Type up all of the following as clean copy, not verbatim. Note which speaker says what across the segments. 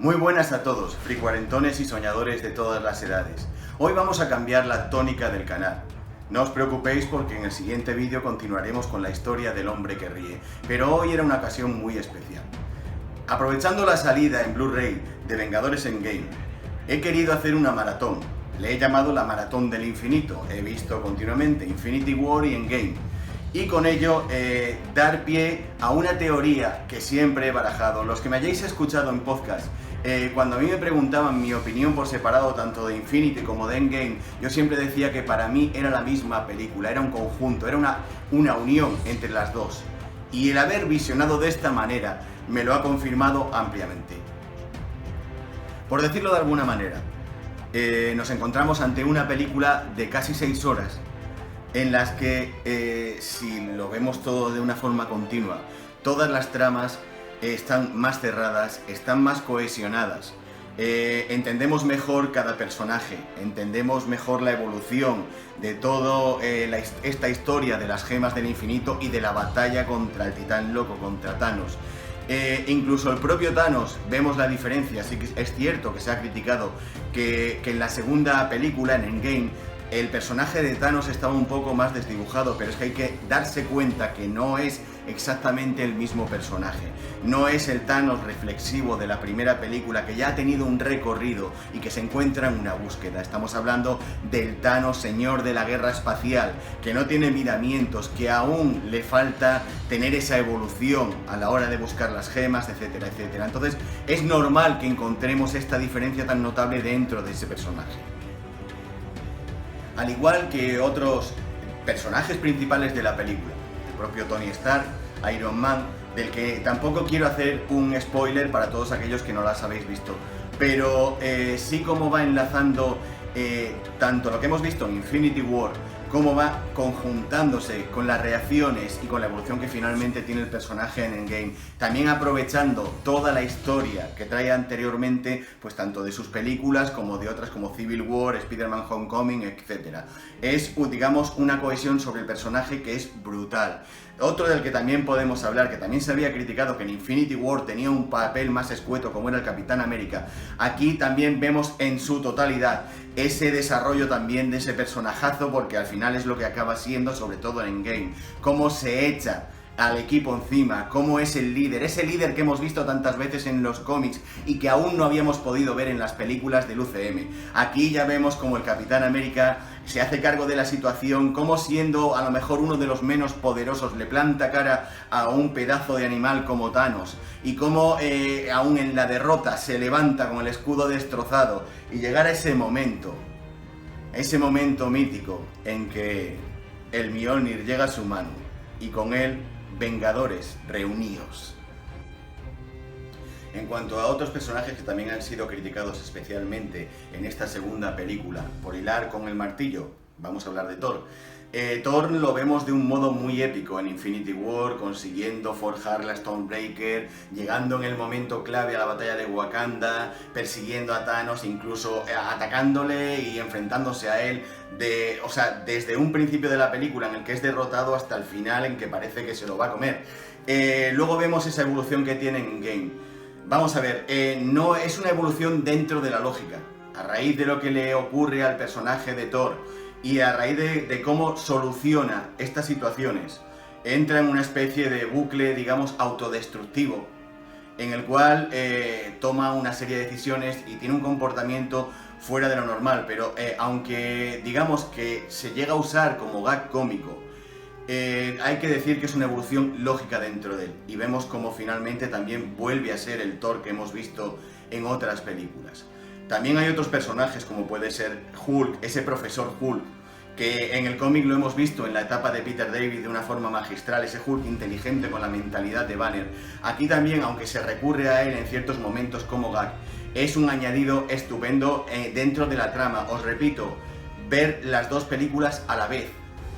Speaker 1: Muy buenas a todos, fricuarentones y soñadores de todas las edades. Hoy vamos a cambiar la tónica del canal. No os preocupéis porque en el siguiente vídeo continuaremos con la historia del hombre que ríe, pero hoy era una ocasión muy especial. Aprovechando la salida en Blu-ray de Vengadores Endgame, he querido hacer una maratón. Le he llamado la maratón del infinito. He visto continuamente Infinity War y Endgame. Y con ello dar pie a una teoría que siempre he barajado. Los que me hayáis escuchado en podcast, cuando a mí me preguntaban mi opinión por separado tanto de Infinity como de Endgame, yo siempre decía que para mí era la misma película, era un conjunto, era una unión entre las dos. Y el haber visionado de esta manera me lo ha confirmado ampliamente. Por decirlo de alguna manera, nos encontramos ante una película de casi 6 horas, en las que, si lo vemos todo de una forma continua, todas las tramas están más cerradas, están más cohesionadas, entendemos mejor cada personaje, entendemos mejor la evolución de toda esta historia de las gemas del infinito y de la batalla contra el titán loco, contra Thanos. Incluso el propio Thanos, vemos la diferencia. Sí que es cierto que se ha criticado que en la segunda película, en Endgame, el personaje de Thanos estaba un poco más desdibujado, pero es que hay que darse cuenta que no es exactamente el mismo personaje. No es el Thanos reflexivo de la primera película, que ya ha tenido un recorrido y que se encuentra en una búsqueda. Estamos hablando del Thanos señor de la guerra espacial, que no tiene miramientos, que aún le falta tener esa evolución a la hora de buscar las gemas, etcétera, etcétera. Entonces es normal que encontremos esta diferencia tan notable dentro de ese personaje. Al igual que otros personajes principales de la película, el propio Tony Stark, Iron Man, del que tampoco quiero hacer un spoiler para todos aquellos que no las habéis visto, pero sí como va enlazando tanto lo que hemos visto en Infinity War, cómo va conjuntándose con las reacciones y con la evolución que finalmente tiene el personaje en Endgame, también aprovechando toda la historia que trae anteriormente, pues tanto de sus películas como de otras como Civil War, Spider-Man Homecoming, etc. Es, digamos, una cohesión sobre el personaje que es brutal. Otro del que también podemos hablar, que también se había criticado que en Infinity War tenía un papel más escueto como era el Capitán América, aquí también vemos en su totalidad ese desarrollo también de ese personajazo, porque al final es lo que acaba siendo, sobre todo en Endgame, cómo se echa al equipo encima, cómo es el líder, ese líder que hemos visto tantas veces en los cómics y que aún no habíamos podido ver en las películas del UCM. Aquí ya vemos como el Capitán América se hace cargo de la situación, como siendo a lo mejor uno de los menos poderosos le planta cara a un pedazo de animal como Thanos, y como aún en la derrota se levanta con el escudo destrozado, y llegar a ese momento mítico en que el Mjolnir llega a su mano y con él Vengadores reunidos. En cuanto a otros personajes que también han sido criticados especialmente en esta segunda película por hilar con el martillo, vamos a hablar de Thor. Thor lo vemos de un modo muy épico en Infinity War, consiguiendo forjar la Stonebreaker, llegando en el momento clave a la batalla de Wakanda, persiguiendo a Thanos, incluso atacándole y enfrentándose a él, desde un principio de la película en el que es derrotado hasta el final en que parece que se lo va a comer. Luego vemos esa evolución que tiene en Endgame. Vamos a ver, no es una evolución dentro de la lógica. A raíz de lo que le ocurre al personaje de Thor y a raíz de cómo soluciona estas situaciones, entra en una especie de bucle, digamos, autodestructivo, en el cual toma una serie de decisiones y tiene un comportamiento fuera de lo normal, pero aunque digamos que se llega a usar como gag cómico, hay que decir que es una evolución lógica dentro de él, y vemos como finalmente también vuelve a ser el Thor que hemos visto en otras películas. También hay otros personajes como puede ser Hulk, ese profesor Hulk, que en el cómic lo hemos visto en la etapa de Peter David de una forma magistral, ese Hulk inteligente con la mentalidad de Banner. Aquí también, aunque se recurre a él en ciertos momentos como gag, es un añadido estupendo dentro de la trama. Os repito, ver las dos películas a la vez,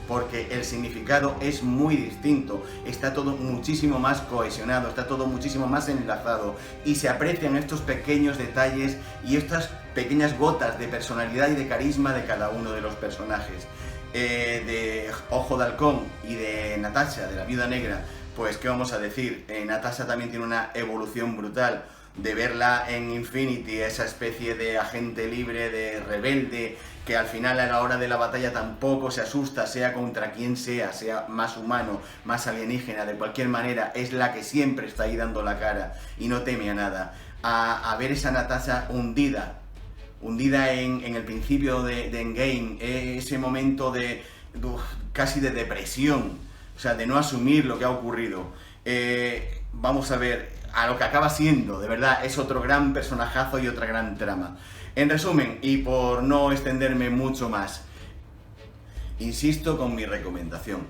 Speaker 1: porque el significado es muy distinto, está todo muchísimo más cohesionado, está todo muchísimo más enlazado, y se aprecian estos pequeños detalles y estas pequeñas gotas de personalidad y de carisma de cada uno de los personajes. De Ojo de Halcón y de Natasha, de la Viuda Negra, pues qué vamos a decir, Natasha también tiene una evolución brutal, de verla en Infinity, esa especie de agente libre, de rebelde, que al final a la hora de la batalla tampoco se asusta, sea contra quien sea más humano, más alienígena, de cualquier manera, es la que siempre está ahí dando la cara y no teme a nada. A ver esa Natasha hundida en el principio de Endgame, ese momento de casi de depresión, o sea, de no asumir lo que ha ocurrido. Vamos a ver, a lo que acaba siendo, de verdad, es otro gran personajazo y otra gran trama. En resumen, y por no extenderme mucho más, insisto con mi recomendación.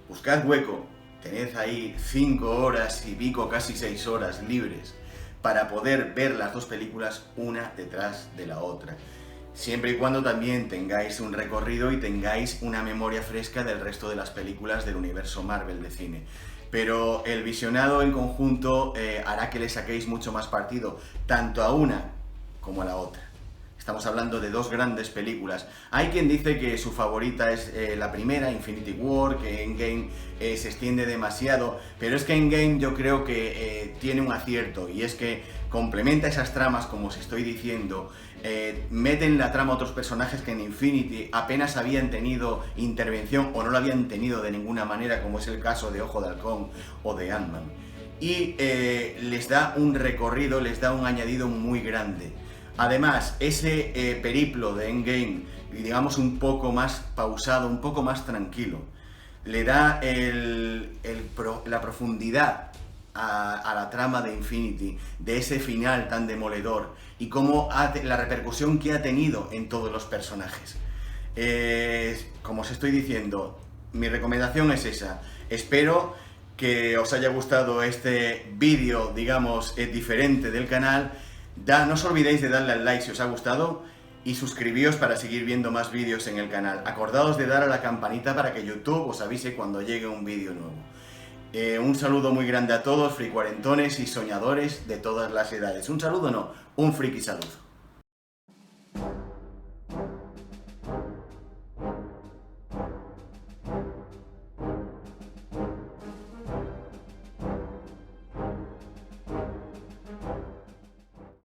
Speaker 1: Buscad hueco, tened ahí 5 horas y pico, casi 6 horas libres, para poder ver las dos películas una detrás de la otra. Siempre y cuando también tengáis un recorrido y tengáis una memoria fresca del resto de las películas del universo Marvel de cine. Pero el visionado en conjunto hará que le saquéis mucho más partido, tanto a una como a la otra. Estamos hablando de dos grandes películas. Hay quien dice que su favorita es la primera, Infinity War, que Endgame se extiende demasiado, pero es que Endgame yo creo que tiene un acierto, y es que complementa esas tramas, como os estoy diciendo, mete en la trama otros personajes que en Infinity apenas habían tenido intervención o no lo habían tenido de ninguna manera, como es el caso de Ojo de Halcón o de Ant-Man. Y les da un recorrido, les da un añadido muy grande. Además, ese periplo de Endgame, digamos un poco más pausado, un poco más tranquilo, le da la profundidad a la trama de Infinity, de ese final tan demoledor, y cómo la repercusión que ha tenido en todos los personajes. Como os estoy diciendo, mi recomendación es esa. Espero que os haya gustado este vídeo, digamos, diferente del canal. No os olvidéis de darle al like si os ha gustado y suscribíos para seguir viendo más vídeos en el canal. Acordaos de dar a la campanita para que YouTube os avise cuando llegue un vídeo nuevo. Un saludo muy grande a todos, fricuarentones y soñadores de todas las edades. Un saludo no, un friki saludo.